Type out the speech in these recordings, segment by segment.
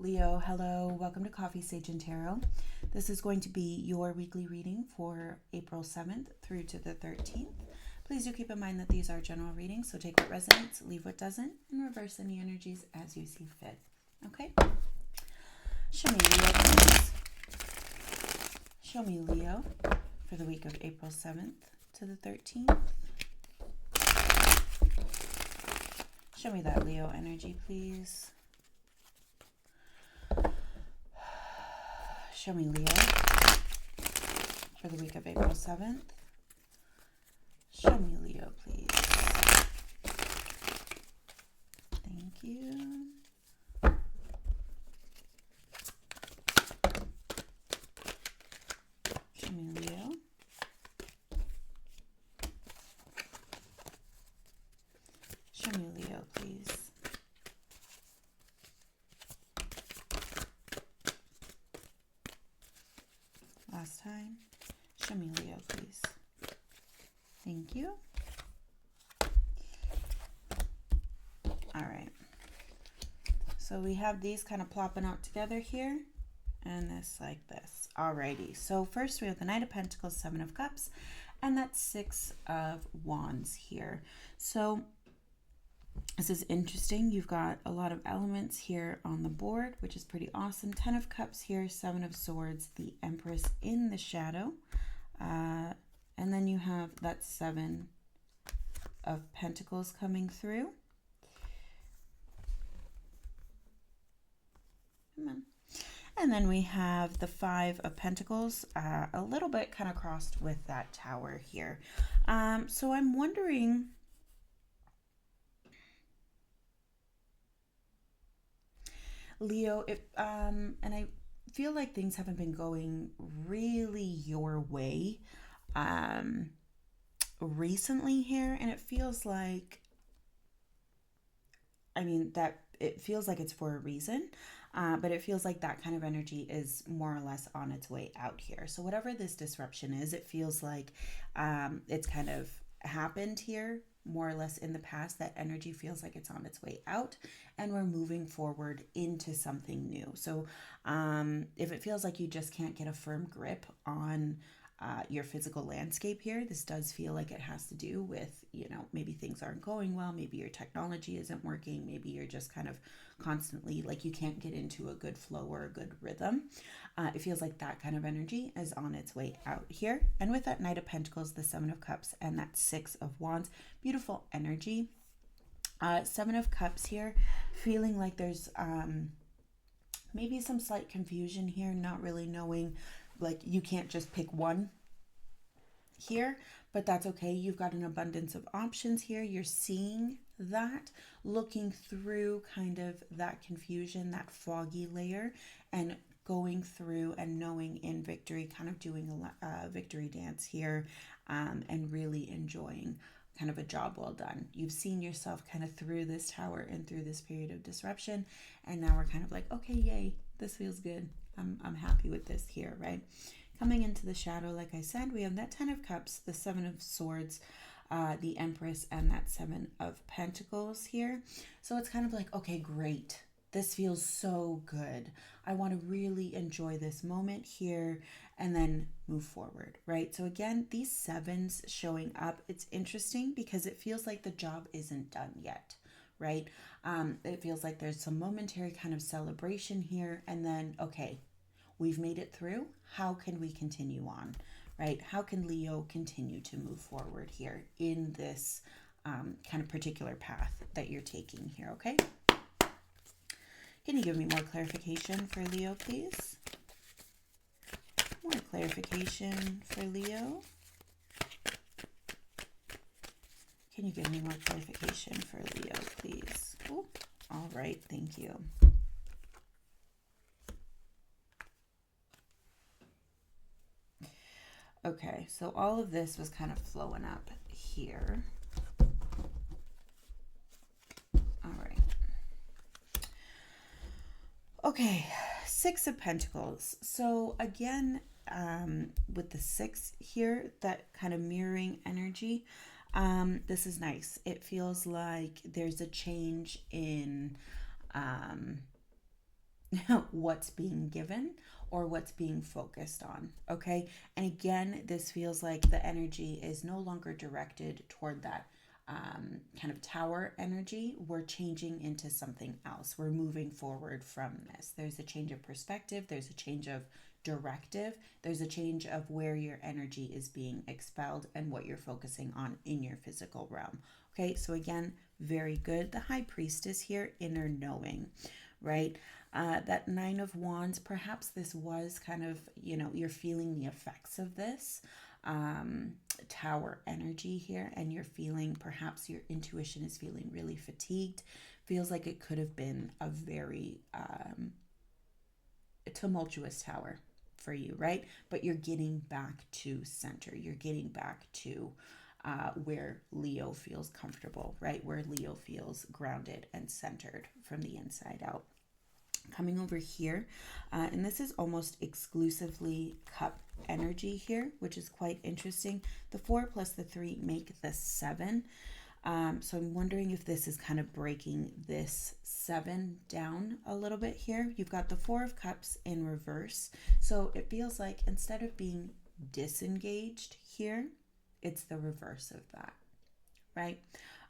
Leo, hello. Welcome to Coffee Sage and Tarot. This is going to be your weekly reading for April 7th through to the 13th. Please do keep in mind that these are general readings, so take what resonates, leave what doesn't, and reverse any energies as you see fit. Okay? Show me Leo, please. Show me Leo for the week of April 7th to the 13th. Show me that Leo energy, please. Show me Leo for the week of April 7th. Show me Leo, please. Thank you. Show me Leo. Show me Leo, please. Last time. Show me Leo, please. Thank you. All right. So we have these kind of plopping out together here, and this like this. Alrighty. So first we have the Knight of Pentacles, Seven of Cups, and that's Six of Wands here. So this is interesting. You've got a lot of elements here on the board, which is pretty awesome. 10 of Cups here, 7 of Swords, the Empress in the shadow. And then you have that 7 of Pentacles coming through. Come on. And then we have the 5 of Pentacles, a little bit kind of crossed with that Tower here. So I'm wondering, Leo, if and I feel like things haven't been going really your way recently here, and it feels like, I mean, that it feels like it's for a reason, but it feels like that kind of energy is more or less on its way out here. So whatever this disruption is, it feels like it's kind of happened here more or less in the past. That energy feels like it's on its way out and we're moving forward into something new. So if it feels like you just can't get a firm grip on your physical landscape here, this does feel like it has to do with, maybe things aren't going well, maybe your technology isn't working, maybe you're just kind of constantly like you can't get into a good flow or a good rhythm. It feels like that kind of energy is on its way out here. And with that Knight of Pentacles, the 7 of Cups, and that 6 of Wands, beautiful energy. 7 of Cups here, feeling like there's maybe some slight confusion here, not really knowing, like you can't just pick one here, but that's okay. You've got an abundance of options here. You're seeing that, looking through kind of that confusion, that foggy layer, and going through and knowing in victory, kind of doing a victory dance here, and really enjoying kind of a job well done. You've seen yourself kind of through this tower and through this period of disruption, and now we're kind of like, okay, yay, this feels good. I'm happy with this here, right? Coming into the shadow, like I said, we have that 10 of Cups, the 7 of Swords, the Empress, and that 7 of Pentacles here. So it's kind of like, okay, great. This feels so good. I want to really enjoy this moment here and then move forward, right? So again, these 7s showing up, it's interesting because it feels like the job isn't done yet, right? It feels like there's some momentary kind of celebration here, and then, okay, we've made it through. How can we continue on, right? How can Leo continue to move forward here in this kind of particular path that you're taking here, okay? Can you give me more clarification for Leo, please? More clarification for Leo. Can you give me more clarification for Leo, please? Ooh, all right, thank you. Okay, so all of this was kind of flowing up here. All right. Okay, 6 of Pentacles. So again, with the 6 here, that kind of mirroring energy, this is nice. It feels like there's a change in what's being given or what's being focused on. Okay. And again, this feels like the energy is no longer directed toward that kind of tower energy. We're changing into something else. We're moving forward from this. There's a change of perspective, there's a change of directive, there's a change of where your energy is being expelled and what you're focusing on in your physical realm. Okay, so again, very good. The High Priestess here, inner knowing, right? That Nine of Wands, perhaps this was kind of, you're feeling the effects of this tower energy here, and you're feeling, perhaps your intuition is feeling really fatigued. Feels like it could have been a very tumultuous tower for you, right? But you're getting back to center. You're getting back to where Leo feels comfortable, right? Where Leo feels grounded and centered from the inside out. Coming over here, and this is almost exclusively cup energy here, which is quite interesting. The 4 plus the 3 make the 7. So I'm wondering if this is kind of breaking this 7 down a little bit here. You've got the 4 of Cups in reverse. So it feels like instead of being disengaged here, it's the reverse of that, right?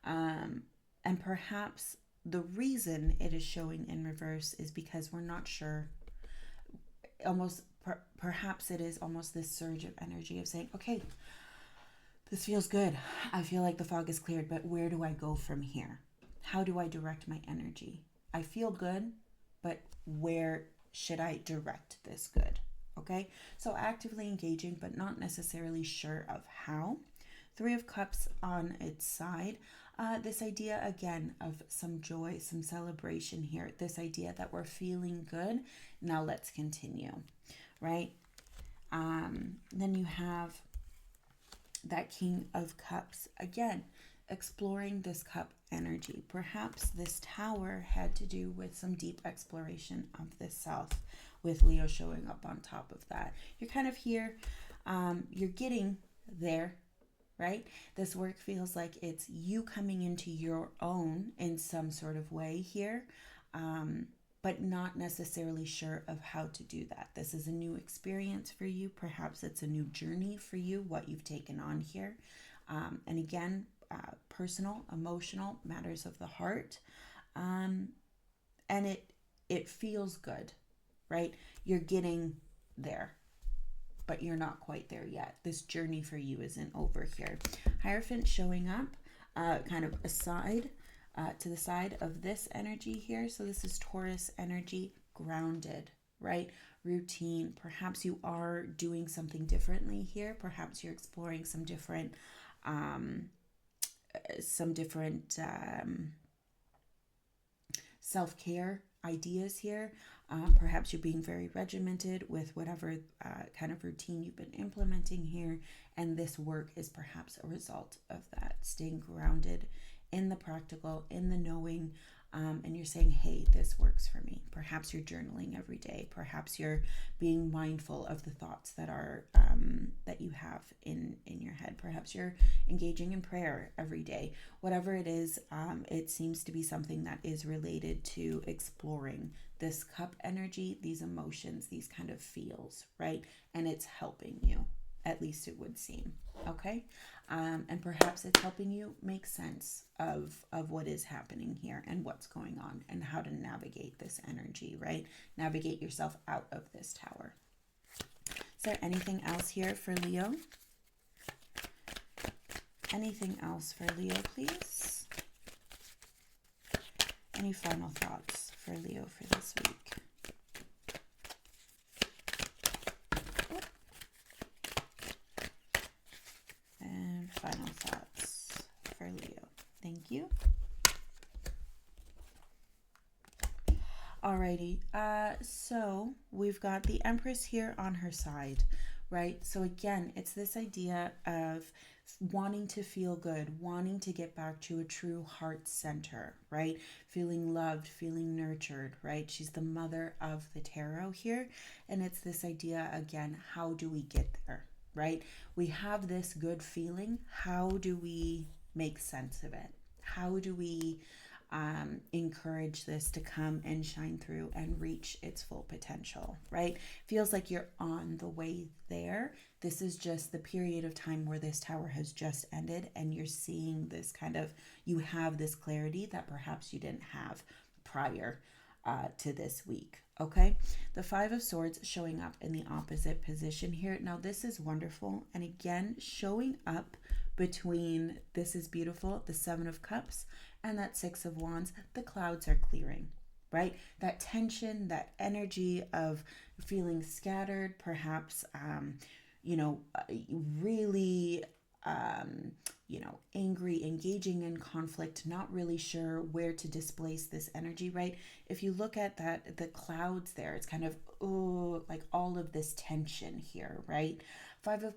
And perhaps the reason it is showing in reverse is because we're not sure. Perhaps it is almost this surge of energy of saying, okay, this feels good. I feel like the fog is cleared, but where do I go from here? How do I direct my energy? I feel good, but where should I direct this good? Okay, so actively engaging, but not necessarily sure of how. 3 of Cups on its side. This idea again of some joy, some celebration here. This idea that we're feeling good. Now let's continue, right? Then you have that King of Cups. Again, exploring this cup energy. Perhaps this tower had to do with some deep exploration of the self, with Leo showing up on top of that. You're kind of here. You're getting there, right? This work feels like it's you coming into your own in some sort of way here, but not necessarily sure of how to do that. This is a new experience for you. Perhaps it's a new journey for you, what you've taken on here. And again, personal, emotional, matters of the heart. And it feels good, right? You're getting there, but you're not quite there yet. This journey for you isn't over here. Hierophant showing up kind of aside, to the side of this energy here. So this is Taurus energy, grounded, right? Routine. Perhaps you are doing something differently here. Perhaps you're exploring some different self-care ideas here. Perhaps you're being very regimented with whatever kind of routine you've been implementing here, and this work is perhaps a result of that. Staying grounded in the practical, in the knowing, and you're saying, hey, this works for me. Perhaps you're journaling every day. Perhaps you're being mindful of the thoughts that are that you have in your head. Perhaps you're engaging in prayer every day. Whatever it is, it seems to be something that is related to exploring this cup energy, these emotions, these kind of feels, right? And it's helping you, at least it would seem. Okay, and perhaps it's helping you make sense of what is happening here and what's going on and how to navigate this energy, right? Navigate yourself out of this tower. Is there anything else here for Leo? Anything else for Leo, please? Any final thoughts for Leo for this week? Final thoughts for Leo. Thank you. Alrighty, so we've got the Empress here on her side, right? So again, it's this idea of wanting to feel good, wanting to get back to a true heart center, right? Feeling loved, feeling nurtured, right? She's the mother of the tarot here. And it's this idea, again, how do we get there? Right? We have this good feeling. How do we make sense of it? How do we encourage this to come and shine through and reach its full potential, right? Feels like you're on the way there. This is just the period of time where this tower has just ended, and you're seeing this kind of, you have this clarity that perhaps you didn't have prior to this week. Okay, the Five of Swords showing up in the opposite position here. Now this is wonderful, and again showing up between, this is beautiful, the Seven of Cups and that Six of Wands. The clouds are clearing, right? That tension, that energy of feeling scattered, perhaps really angry, engaging in conflict, not really sure where to displace this energy, right? If you look at that, the clouds there, it's kind of, like all of this tension here, right? Five of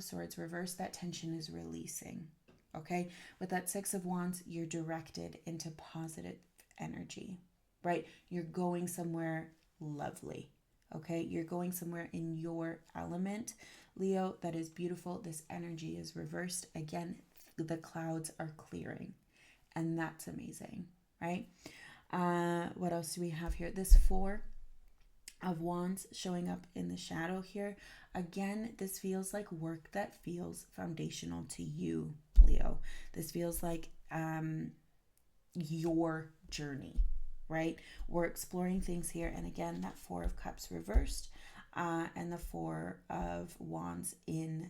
Swords reverse, that tension is releasing, okay? With that Six of Wands, you're directed into positive energy, right? You're going somewhere lovely, okay? You're going somewhere in your element, Leo, that is beautiful. This energy is reversed. Again, the clouds are clearing, and that's amazing, right? What else do we have here? This Four of Wands showing up in the shadow here. Again, this feels like work that feels foundational to you, Leo. This feels like your journey, right? We're exploring things here. And again, that Four of Cups reversed, and the Four of Wands in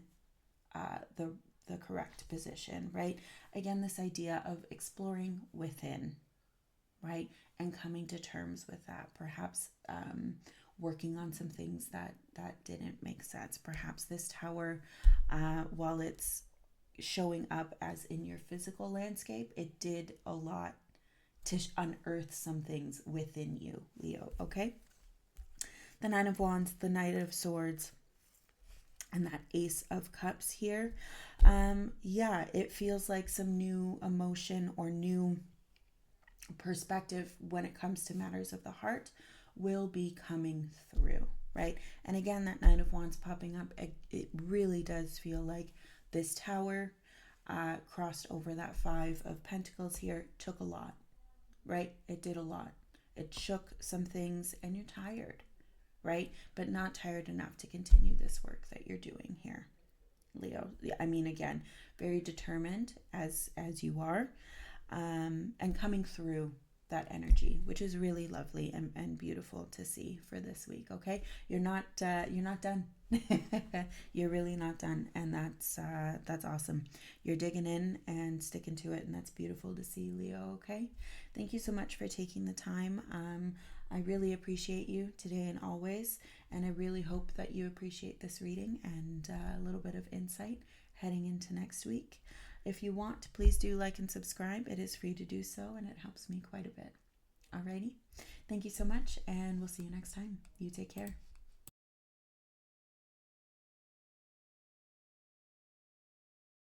the correct position, right? Again, this idea of exploring within, right? And coming to terms with that. Perhaps working on some things that didn't make sense. Perhaps this tower, while it's showing up as in your physical landscape, it did a lot to unearth some things within you, Leo, okay? The Nine of Wands, the Knight of Swords, and that Ace of Cups here. It feels like some new emotion or new perspective when it comes to matters of the heart will be coming through, right? And again, that Nine of Wands popping up, it really does feel like this tower crossed over that Five of Pentacles here, took a lot, right? It did a lot. It shook some things, and you're tired, right? But not tired enough to continue this work that you're doing here, Leo. I mean, again, very determined as you are, and coming through that energy, which is really lovely and beautiful to see for this week. Okay, you're not done. You're really not done, and that's awesome. You're digging in and sticking to it, and that's beautiful to see, Leo. Okay, thank you so much for taking the time. I really appreciate you today and always, and I really hope that you appreciate this reading and a little bit of insight heading into next week. If you want, please do like and subscribe. It is free to do so, and it helps me quite a bit. Alrighty, thank you so much, and we'll see you next time. You take care.